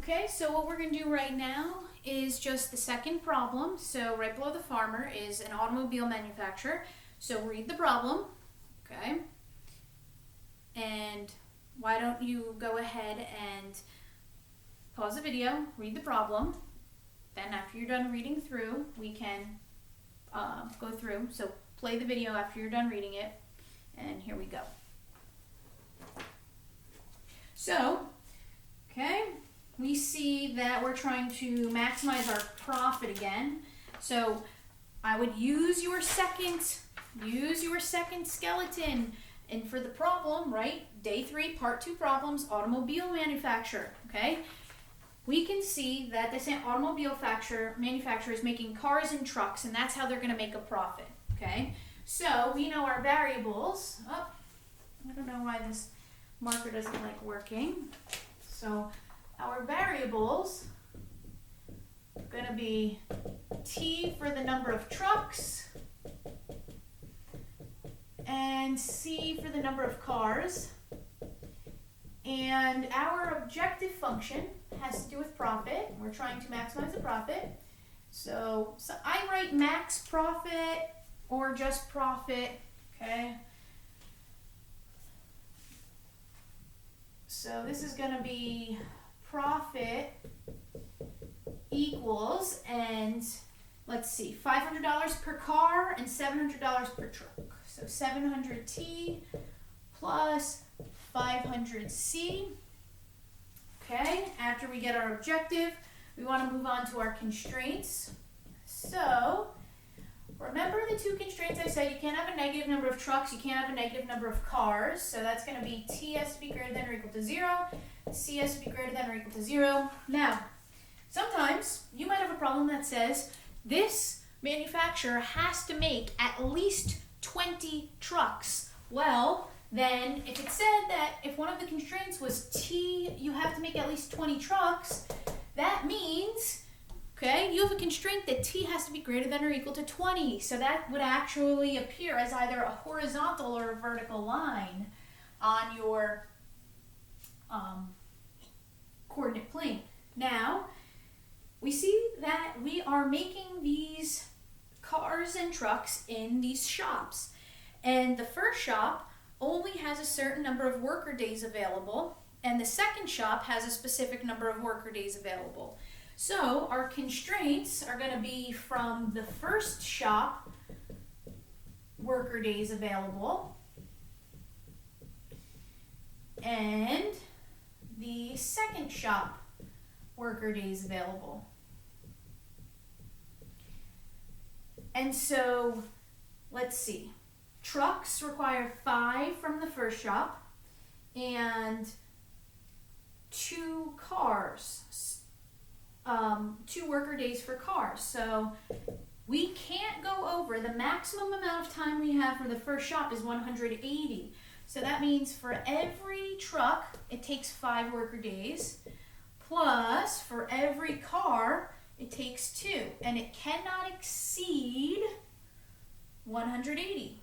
Okay, so what we're going to do right now is just the second problem. So right below the farmer is an automobile manufacturer. So read the problem, okay? And why don't you go ahead and pause the video, read the problem. Then after you're done reading through, we can go through. So play the video after you're done reading it. And here we go. So, okay, we see that we're trying to maximize our profit again. So I would use your second skeleton. And for the problem, right, day 3, part 2 problems, automobile manufacturer, okay? We can see that this automobile manufacturer is making cars and trucks, and that's how they're going to make a profit, okay? So we know our variables. Oh, I don't know why this marker doesn't like working. So our variables are going to be T for the number of trucks and C for the number of cars. And our objective function has to do with profit. We're trying to maximize the profit. So I write max profit or just profit, okay? So this is going to be profit equals, and let's see, $500 per car and $700 per truck. So 700T plus 500C. Okay, after we get our objective, we want to move on to our constraints. So remember the 2 constraints I said: you can't have a negative number of trucks, you can't have a negative number of cars. So that's going to be T has to be greater than or equal to 0, C has to be greater than or equal to 0. Now, sometimes you might have a problem that says this manufacturer has to make at least 20 trucks. Well, then if it said that if one of the constraints was T, you have to make at least 20 trucks, that means, okay, you have a constraint that T has to be greater than or equal to 20. So that would actually appear as either a horizontal or a vertical line on your coordinate plane. Now, we see that we are making these cars and trucks in these shops. And the first shop only has a certain number of worker days available, and the second shop has a specific number of worker days available. So our constraints are going to be from the first shop worker days available and the second shop worker days available. And so let's see. Trucks require 5 from the first shop and 2 cars, 2 worker days for cars. So we can't go over, the maximum amount of time we have for the first shop is 180. So that means for every truck, it takes 5 worker days, plus for every car, it takes 2. And it cannot exceed 180.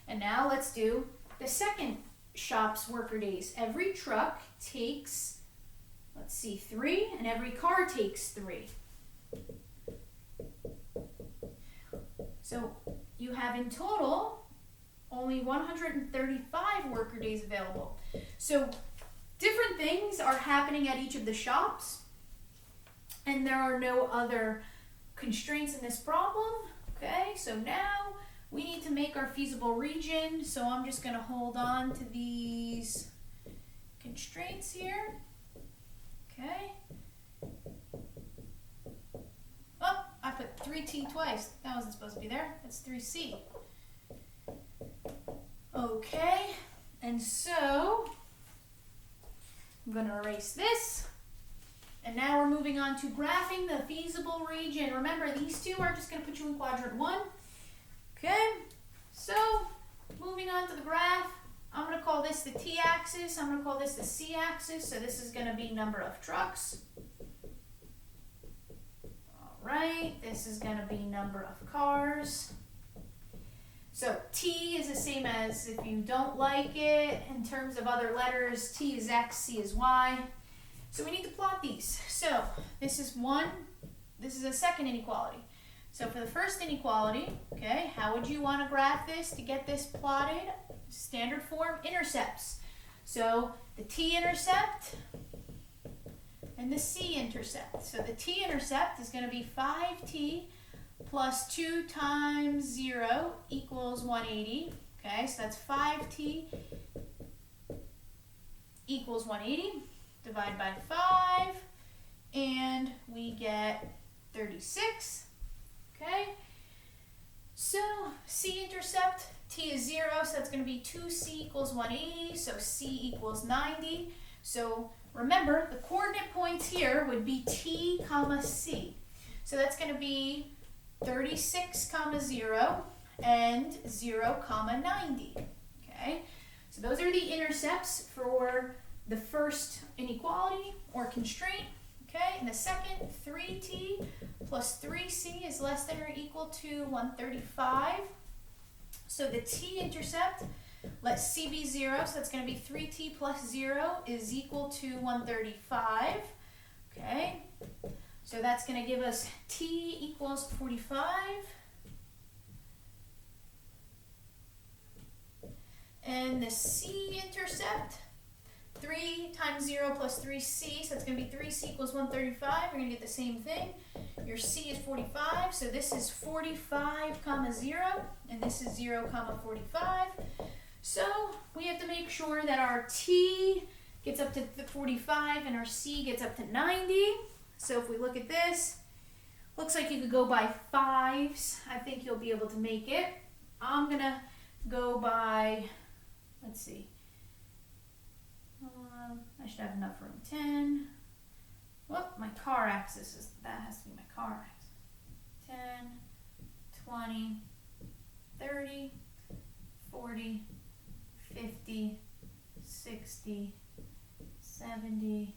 And now let's do the second shop's worker days. Every truck takes, let's see, 3, and every car takes 3. So you have in total only 135 worker days available. So different things are happening at each of the shops, and there are no other constraints in this problem. Okay, so now we need to make our feasible region. So I'm just going to hold on to these constraints here. Okay. Oh, I put 3T twice. That wasn't supposed to be there. That's 3C. Okay, and so I'm going to erase this. And now we're moving on to graphing the feasible region. Remember, these 2 are just going to put you in quadrant 1. Okay, so moving on to the graph, I'm going to call this the t-axis. I'm going to call this the c-axis. So this is going to be number of trucks. All right, this is going to be number of cars. So T is the same as, if you don't like it in terms of other letters, T is X, C is Y. So we need to plot these. So this is one, this is a second inequality. So for the first inequality, okay, how would you want to graph this to get this plotted? Standard form, intercepts. So the t-intercept and the c-intercept. So the t-intercept is going to be 5t plus 2 times 0 equals 180. Okay, so that's 5t equals 180. Divide by 5, and we get 36. Okay, so c-intercept, t is 0, so that's going to be 2c equals 180, so c equals 90. So remember, the coordinate points here would be t comma c. So that's going to be 36 comma 0 and 0 comma 90. Okay, so those are the intercepts for the first inequality or constraint. Okay, and the second, 3t plus 3c is less than or equal to 135. So the t-intercept, let c be 0, so that's going to be 3t plus 0 is equal to 135. Okay, so that's going to give us t equals 45. And the c-intercept, 3 times 0 plus 3c, so it's going to be 3c equals 135. We're going to get the same thing. Your c is 45, so this is 45 comma 0, and this is 0 comma 45. So we have to make sure that our t gets up to 45 and our c gets up to 90. So if we look at this, looks like you could go by 5s. I think you'll be able to make it. I'm going to go by, let's see. I should have enough room. 10. Whoop, my car axis is, that has to be my car axis. 10, 20, 30, 40, 50, 60, 70,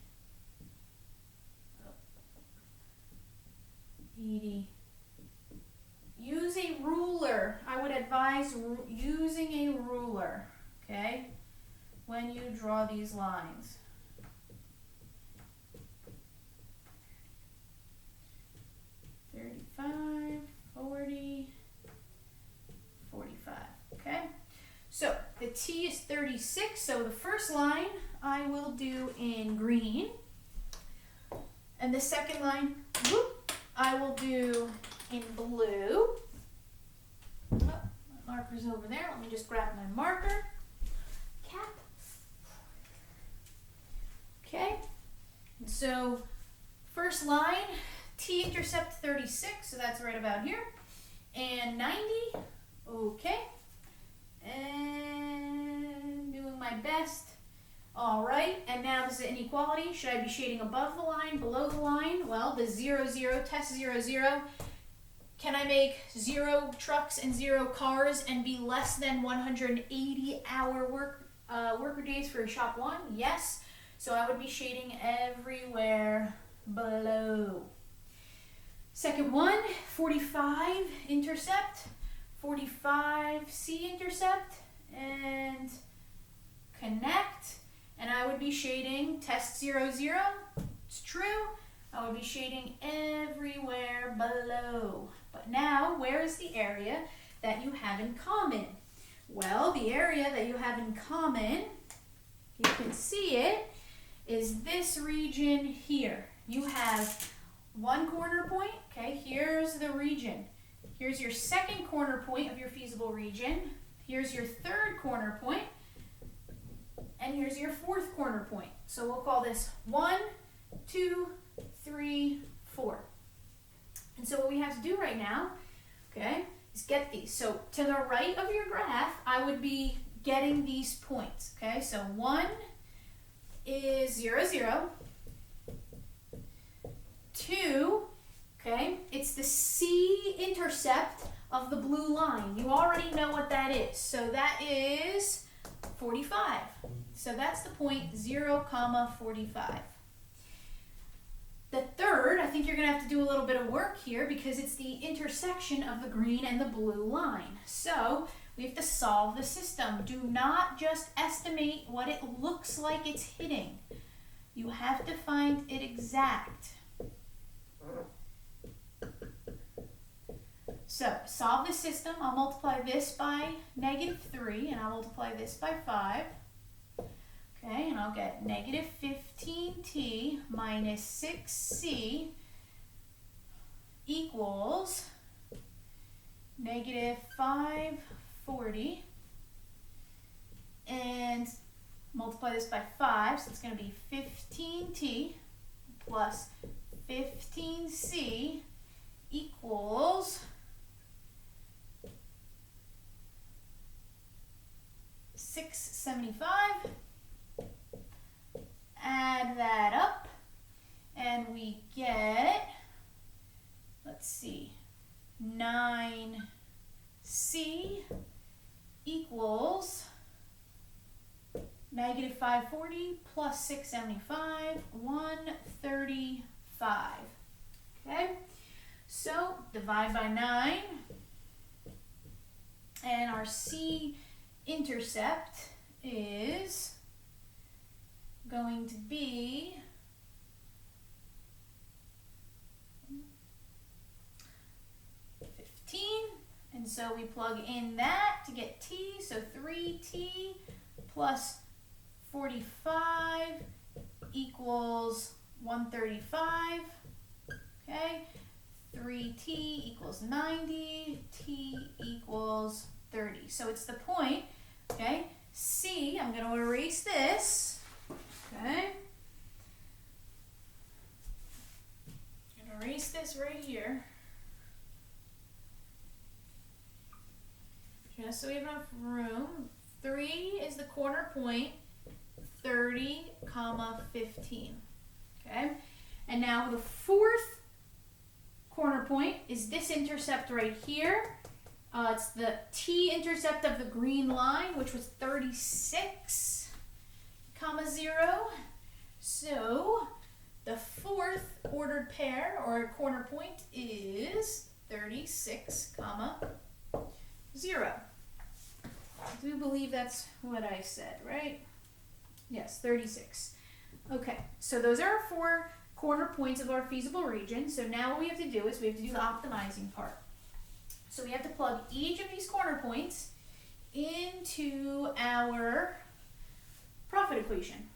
80. Use a ruler. I would advise using a ruler, okay, when you draw these lines. $35, $40, $45. Okay, so the T is 36. So the first line I will do in green, and the second line, whoop, I will do in blue. Oh, my marker's over there. Let me just grab my marker. Cap. Okay, and so first line, T-intercept 36, so that's right about here, and 90, okay, and doing my best. All right, and now this is inequality. Should I be shading above the line, below the line? Well, the 0, 0, test 0, 0. Can I make 0 trucks and 0 cars and be less than 180-hour worker days for shop 1? Yes. So I would be shading everywhere below. Second one, 45 intercept, 45 C intercept, and connect. And I would be shading test 0, 0. It's true. I would be shading everywhere below. But now, where is the area that you have in common? Well, the area that you have in common, you can see it, is this region here. You have one corner point, okay, here's the region. Here's your second corner point of your feasible region. Here's your third corner point. And here's your fourth corner point. So we'll call this 1, 2, 3, 4. And so what we have to do right now, okay, is get these. So to the right of your graph, I would be getting these points, okay? So 1 is 0, 0. 2, okay, it's the C-intercept of the blue line. You already know what that is. So that is 45. So that's the point 0, 45. The third, I think you're going to have to do a little bit of work here because it's the intersection of the green and the blue line. So we have to solve the system. Do not just estimate what it looks like it's hitting. You have to find it exact. So, solve the system. I'll multiply this by -3, and I'll multiply this by 5. Okay, and I'll get negative 15t minus 6c equals negative 540. And multiply this by 5, so it's going to be 15t plus 15c equals 675. Add that up, and we get, let's see, 9c equals negative 540 plus 675, 135. Okay, so divide by 9, and our C intercept is going to be 15, and so we plug in that to get t, so 3t plus 45 equals 135, okay, 3t equals 90, t equals 30. So it's the point, okay, C, I'm going to erase this, okay, I'm going to erase this right here, just so we have enough room. 3 is the corner point, 30, comma 15, okay, and now the fourth corner point is this intercept right here. It's the t-intercept of the green line, which was 36, comma 0. So the fourth ordered pair or corner point is 36, comma 0. I do believe that's what I said, right? Yes, 36. Okay, so those are our 4 corner points of our feasible region. So now what we have to do is we have to do the optimizing part. So we have to plug each of these corner points into our profit equation.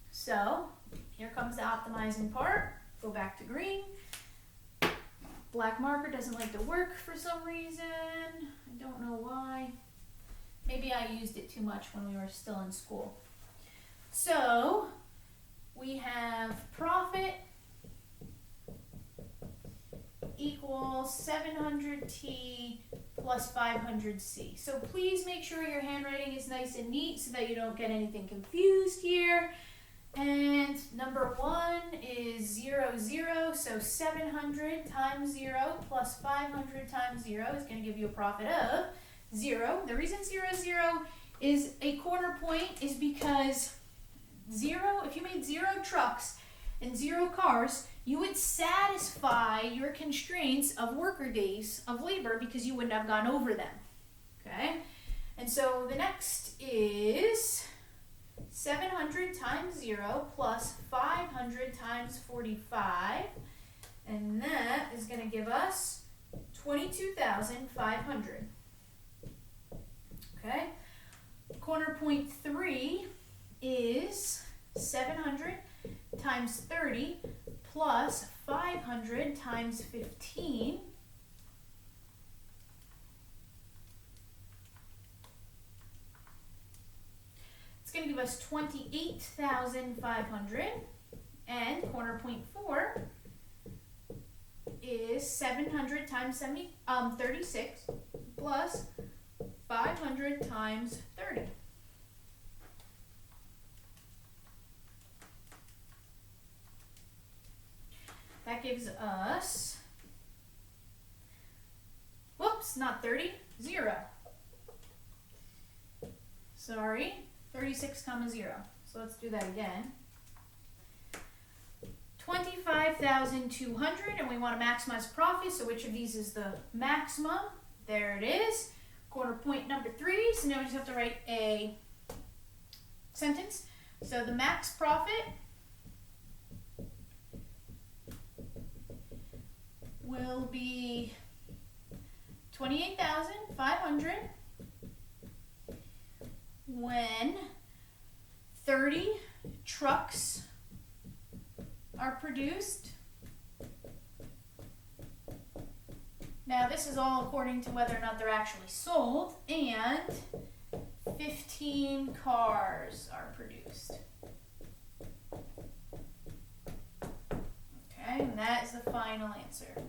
So here comes the optimizing part. Go back to green. Black marker doesn't like to work for some reason. I don't know why. Maybe I used it too much when we were still in school. So we have profit equals 700t plus 500c. So please make sure your handwriting is nice and neat so that you don't get anything confused here. And number 1 is 0, 0, so 700 times 0 plus 500 times 0 is going to give you a profit of 0. The reason 0, 0 is a corner point is because 0, if you made 0 trucks and 0 cars, you would satisfy your constraints of worker days of labor because you wouldn't have gone over them, okay? And so the next is 700 times 0 plus 500 times 45, and that is going to give us 22,500, okay? Corner point 3 is 700 times 30 plus 500 times 15. It's going to give us 28,500. And corner point 4 is 700 times 36 plus 500 times 30. That gives us, whoops, not 30, 0. Sorry, 36, comma 0. So let's do that again. 25,200, and we want to maximize profit, so which of these is the maximum? There it is. Corner point number 3, so now we just have to write a sentence. So the max profit will be 28,500 when 30 trucks are produced. Now this is all according to whether or not they're actually sold, and 15 cars are produced. Okay, and that is the final answer.